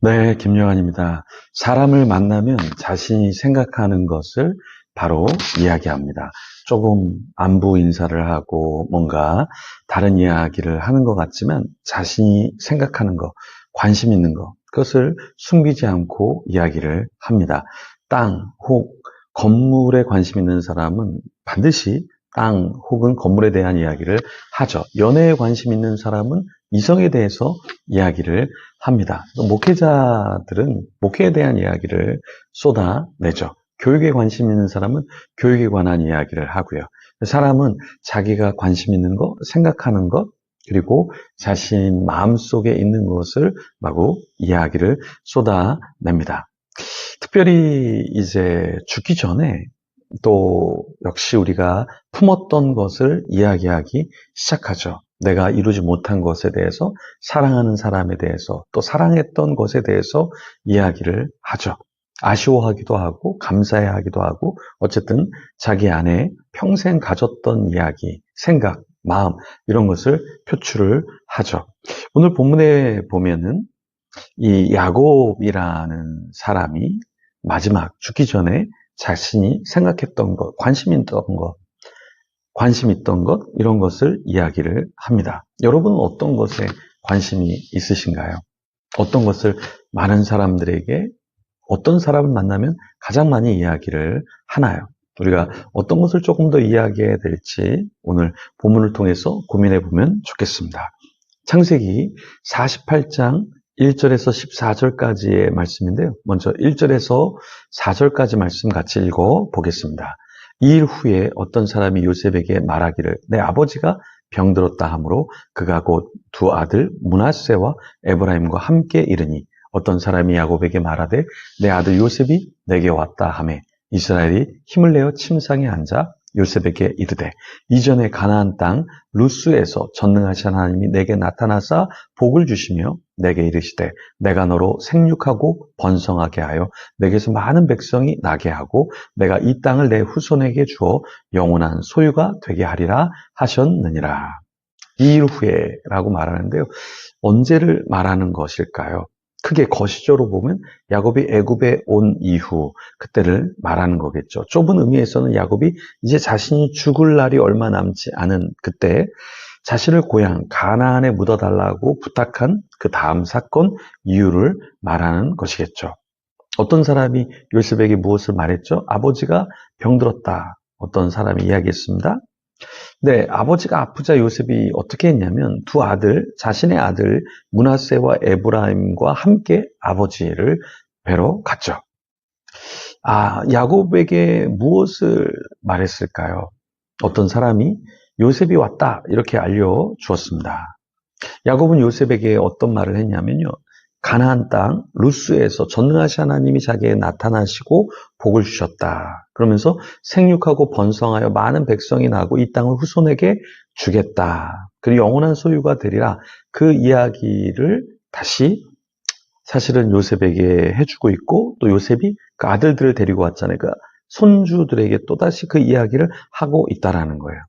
네, 김요한입니다. 사람을 만나면 자신이 생각하는 것을 바로 이야기합니다. 조금 안부 인사를 하고 뭔가 다른 이야기를 하는 것 같지만 자신이 생각하는 것, 관심 있는 것, 그것을 숨기지 않고 이야기를 합니다. 땅, 혹, 건물에 관심 있는 사람은 반드시 땅 혹은 건물에 대한 이야기를 하죠. 연애에 관심 있는 사람은 이성에 대해서 이야기를 합니다. 목회자들은 목회에 대한 이야기를 쏟아내죠. 교육에 관심 있는 사람은 교육에 관한 이야기를 하고요. 사람은 자기가 관심 있는 것, 생각하는 것, 그리고 자신 마음속에 있는 것을 마구 이야기를 쏟아냅니다. 특별히 이제 죽기 전에 또 역시 우리가 품었던 것을 이야기하기 시작하죠. 내가 이루지 못한 것에 대해서, 사랑하는 사람에 대해서, 또 사랑했던 것에 대해서 이야기를 하죠. 아쉬워하기도 하고 감사해하기도 하고 어쨌든 자기 안에 평생 가졌던 이야기, 생각, 마음 이런 것을 표출을 하죠. 오늘 본문에 보면은 이 야곱이라는 사람이 마지막 죽기 전에 자신이 생각했던 것, 관심 있던 것, 이런 것을 이야기를 합니다. 여러분은 어떤 것에 관심이 있으신가요? 어떤 것을 많은 사람들에게, 어떤 사람을 만나면 가장 많이 이야기를 하나요? 우리가 어떤 것을 조금 더 이야기해야 될지 오늘 본문을 통해서 고민해 보면 좋겠습니다. 창세기 48장 1절에서 14절까지의 말씀인데요. 먼저 1절에서 4절까지 말씀 같이 읽어 보겠습니다. 2일 후에 어떤 사람이 요셉에게 말하기를 내 아버지가 병들었다 하므로 그가 곧 두 아들 므낫세와 에브라임과 함께 이르니 어떤 사람이 야곱에게 말하되 내 아들 요셉이 내게 왔다 하매 이스라엘이 힘을 내어 침상에 앉아 요셉에게 이르되 이전에 가나안 땅 루스에서 전능하신 하나님이 내게 나타나사 복을 주시며 내게 이르시되 내가 너로 생육하고 번성하게 하여 내게서 많은 백성이 나게 하고 내가 이 땅을 내 후손에게 주어 영원한 소유가 되게 하리라 하셨느니라. 2일 후에라고 말하는데요. 언제를 말하는 것일까요? 크게 거시적으로 보면 야곱이 애굽에 온 이후 그때를 말하는 거겠죠. 좁은 의미에서는 야곱이 이제 자신이 죽을 날이 얼마 남지 않은 그때 자신을 고향 가나안에 묻어달라고 부탁한 그 다음 사건 이유를 말하는 것이겠죠. 어떤 사람이 요셉에게 무엇을 말했죠? 아버지가 병들었다. 어떤 사람이 이야기했습니다. 네, 아버지가 아프자 요셉이 어떻게 했냐면 두 아들, 자신의 아들 므낫세와 에브라임과 함께 아버지를 뵈러 갔죠. 야곱에게 무엇을 말했을까요? 어떤 사람이 요셉이 왔다 이렇게 알려주었습니다. 야곱은 요셉에게 어떤 말을 했냐면요. 가나안 땅 루스에서 전능하신 하나님이 자기에게 나타나시고 복을 주셨다. 그러면서 생육하고 번성하여 많은 백성이 나고 이 땅을 후손에게 주겠다. 그리고 영원한 소유가 되리라. 그 이야기를 다시 사실은 요셉에게 해주고 있고 또 요셉이 그 아들들을 데리고 왔잖아요. 그 손주들에게 또다시 그 이야기를 하고 있다라는 거예요.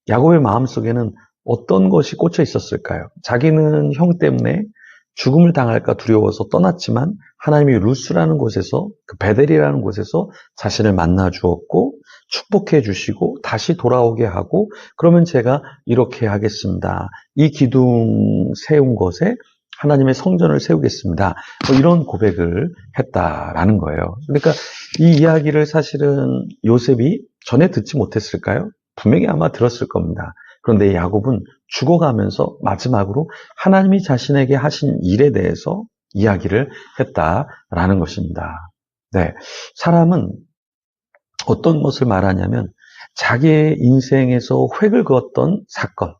야곱의 마음속에는 어떤 것이 꽂혀 있었을까요? 자기는 형 때문에 죽음을 당할까 두려워서 떠났지만 하나님이 루스라는 곳에서 그 베델이라는 곳에서 자신을 만나 주었고 축복해 주시고 다시 돌아오게 하고 그러면 제가 이렇게 하겠습니다. 이 기둥 세운 곳에 하나님의 성전을 세우겠습니다. 이런 고백을 했다라는 거예요. 그러니까 이 이야기를 사실은 요셉이 전에 듣지 못했을까요? 분명히 아마 들었을 겁니다. 그런데 야곱은 죽어가면서 마지막으로 하나님이 자신에게 하신 일에 대해서 이야기를 했다라는 것입니다. 네, 사람은 어떤 것을 말하냐면 자기의 인생에서 획을 그었던 사건,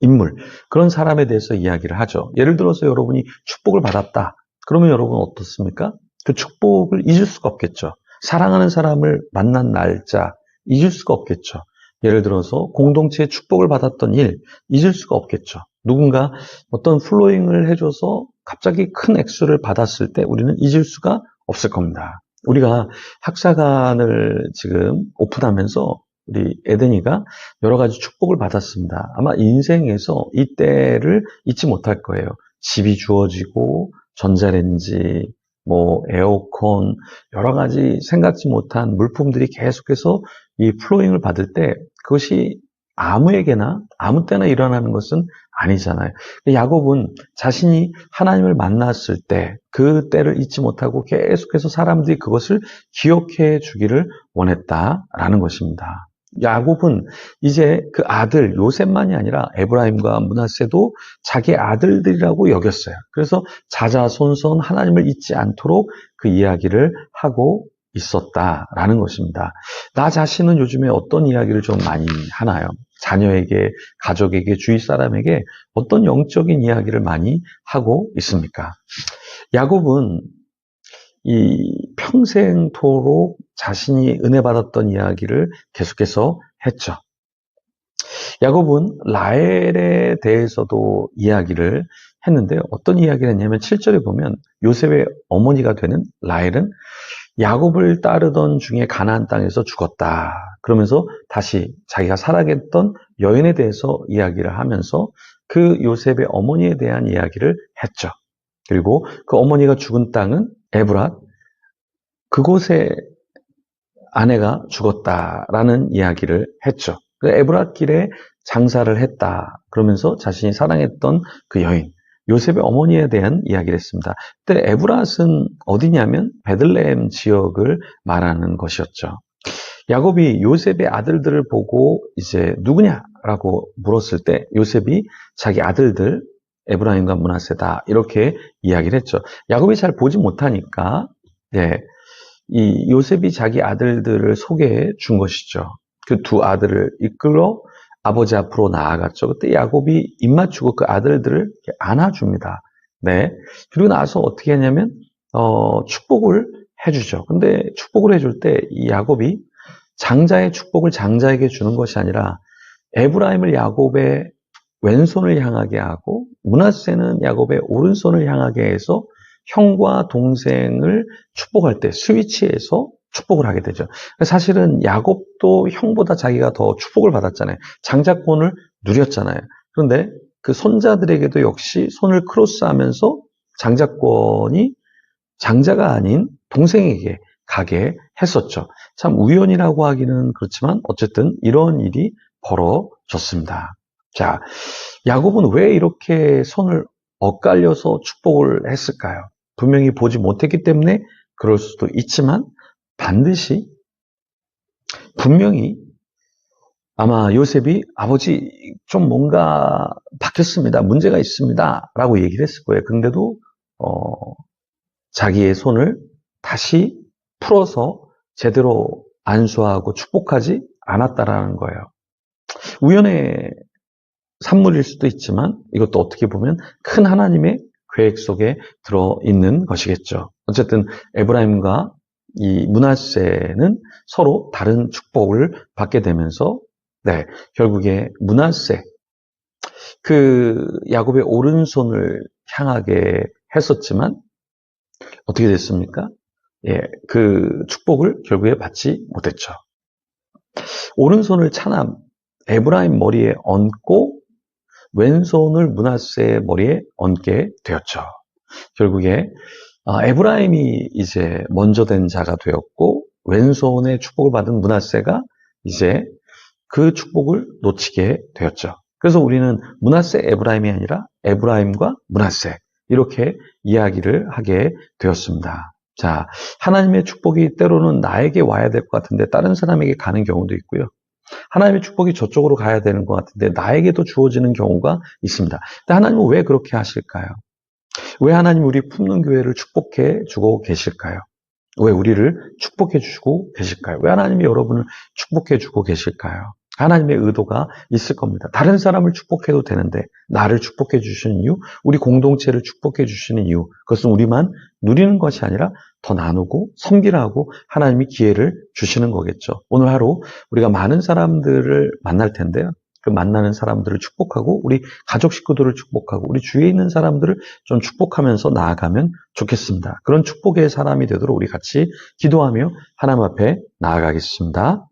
인물, 그런 사람에 대해서 이야기를 하죠. 예를 들어서 여러분이 축복을 받았다. 그러면 여러분 어떻습니까? 그 축복을 잊을 수가 없겠죠. 사랑하는 사람을 만난 날짜 잊을 수가 없겠죠. 예를 들어서 공동체의 축복을 받았던 일 잊을 수가 없겠죠. 누군가 어떤 플로잉을 해줘서 갑자기 큰 액수를 받았을 때 우리는 잊을 수가 없을 겁니다. 우리가 학사관을 지금 오픈하면서 우리 에덴이가 여러 가지 축복을 받았습니다. 아마 인생에서 이때를 잊지 못할 거예요. 집이 주어지고 전자레인지, 뭐 에어컨, 여러 가지 생각지 못한 물품들이 계속해서 이 플로잉을 받을 때 그것이 아무에게나 아무 때나 일어나는 것은 아니잖아요. 야곱은 자신이 하나님을 만났을 때 그 때를 잊지 못하고 계속해서 사람들이 그것을 기억해 주기를 원했다라는 것입니다. 야곱은 이제 그 아들 요셉만이 아니라 에브라임과 므낫세도 자기 아들들이라고 여겼어요. 그래서 자자손손 하나님을 잊지 않도록 그 이야기를 하고 있었다라는 것입니다. 나 자신은 요즘에 어떤 이야기를 좀 많이 하나요? 자녀에게, 가족에게, 주위 사람에게 어떤 영적인 이야기를 많이 하고 있습니까? 야곱은 이 평생토록 자신이 은혜 받았던 이야기를 계속해서 했죠. 야곱은 라헬에 대해서도 이야기를 했는데 어떤 이야기를 했냐면 7절에 보면 요셉의 어머니가 되는 라헬은 야곱을 따르던 중에 가나안 땅에서 죽었다. 그러면서 다시 자기가 사랑했던 여인에 대해서 이야기를 하면서 그 요셉의 어머니에 대한 이야기를 했죠. 그리고 그 어머니가 죽은 땅은 에브랏, 그곳에 아내가 죽었다라는 이야기를 했죠. 에브랏 길에 장사를 했다. 그러면서 자신이 사랑했던 그 여인, 요셉의 어머니에 대한 이야기를 했습니다. 그때 에브랏은 어디냐면 베들레헴 지역을 말하는 것이었죠. 야곱이 요셉의 아들들을 보고 이제 누구냐라고 물었을 때 요셉이 자기 아들들 에브라임과 므낫세다 이렇게 이야기를 했죠. 야곱이 잘 보지 못하니까 이 요셉이 자기 아들들을 소개해 준 것이죠. 그 두 아들을 이끌어 아버지 앞으로 나아갔죠. 그때 야곱이 입 맞추고 그 아들들을 안아줍니다. 네. 그리고 나서 어떻게 했냐면 축복을 해주죠. 근데 축복을 해줄 때 이 야곱이 장자의 축복을 장자에게 주는 것이 아니라 에브라임을 야곱의 왼손을 향하게 하고 므낫세는 야곱의 오른손을 향하게 해서 형과 동생을 축복할 때 스위치해서 축복을 하게 되죠. 사실은 야곱도 형보다 자기가 더 축복을 받았잖아요. 장자권을 누렸잖아요. 그런데 그 손자들에게도 역시 손을 크로스하면서 장자권이 장자가 아닌 동생에게 가게 했었죠. 참 우연이라고 하기는 그렇지만 어쨌든 이런 일이 벌어졌습니다. 자, 야곱은 왜 이렇게 손을 엇갈려서 축복을 했을까요? 분명히 보지 못했기 때문에 그럴 수도 있지만 반드시 분명히 아마 요셉이 아버지 좀 뭔가 바뀌었습니다. 문제가 있습니다. 라고 얘기를 했을 거예요. 그런데도 자기의 손을 다시 풀어서 제대로 안수하고 축복하지 않았다라는 거예요. 우연의 산물일 수도 있지만 이것도 어떻게 보면 큰 하나님의 계획 속에 들어있는 것이겠죠. 어쨌든 에브라임과 이 므낫세는 서로 다른 축복을 받게 되면서 결국에 므낫세 그 야곱의 오른손을 향하게 했었지만 어떻게 됐습니까? 그 축복을 결국에 받지 못했죠. 오른손을 차남 에브라임 머리에 얹고 왼손을 므낫세의 머리에 얹게 되었죠. 결국에 에브라임이 이제 먼저 된 자가 되었고 왼손의 축복을 받은 므낫세가 이제 그 축복을 놓치게 되었죠. 그래서 우리는 므낫세 에브라임이 아니라 에브라임과 므낫세 이렇게 이야기를 하게 되었습니다. 자, 하나님의 축복이 때로는 나에게 와야 될 것 같은데 다른 사람에게 가는 경우도 있고요. 하나님의 축복이 저쪽으로 가야 되는 것 같은데 나에게도 주어지는 경우가 있습니다. 근데 하나님은 왜 그렇게 하실까요? 왜 하나님이 우리 품는 교회를 축복해 주고 계실까요? 왜 우리를 축복해 주시고 계실까요? 왜 하나님이 여러분을 축복해 주고 계실까요? 하나님의 의도가 있을 겁니다. 다른 사람을 축복해도 되는데 나를 축복해 주시는 이유, 우리 공동체를 축복해 주시는 이유, 그것은 우리만 누리는 것이 아니라 더 나누고 섬기라고 하나님이 기회를 주시는 거겠죠. 오늘 하루 우리가 많은 사람들을 만날 텐데요. 그 만나는 사람들을 축복하고 우리 가족 식구들을 축복하고 우리 주위에 있는 사람들을 좀 축복하면서 나아가면 좋겠습니다. 그런 축복의 사람이 되도록 우리 같이 기도하며 하나님 앞에 나아가겠습니다.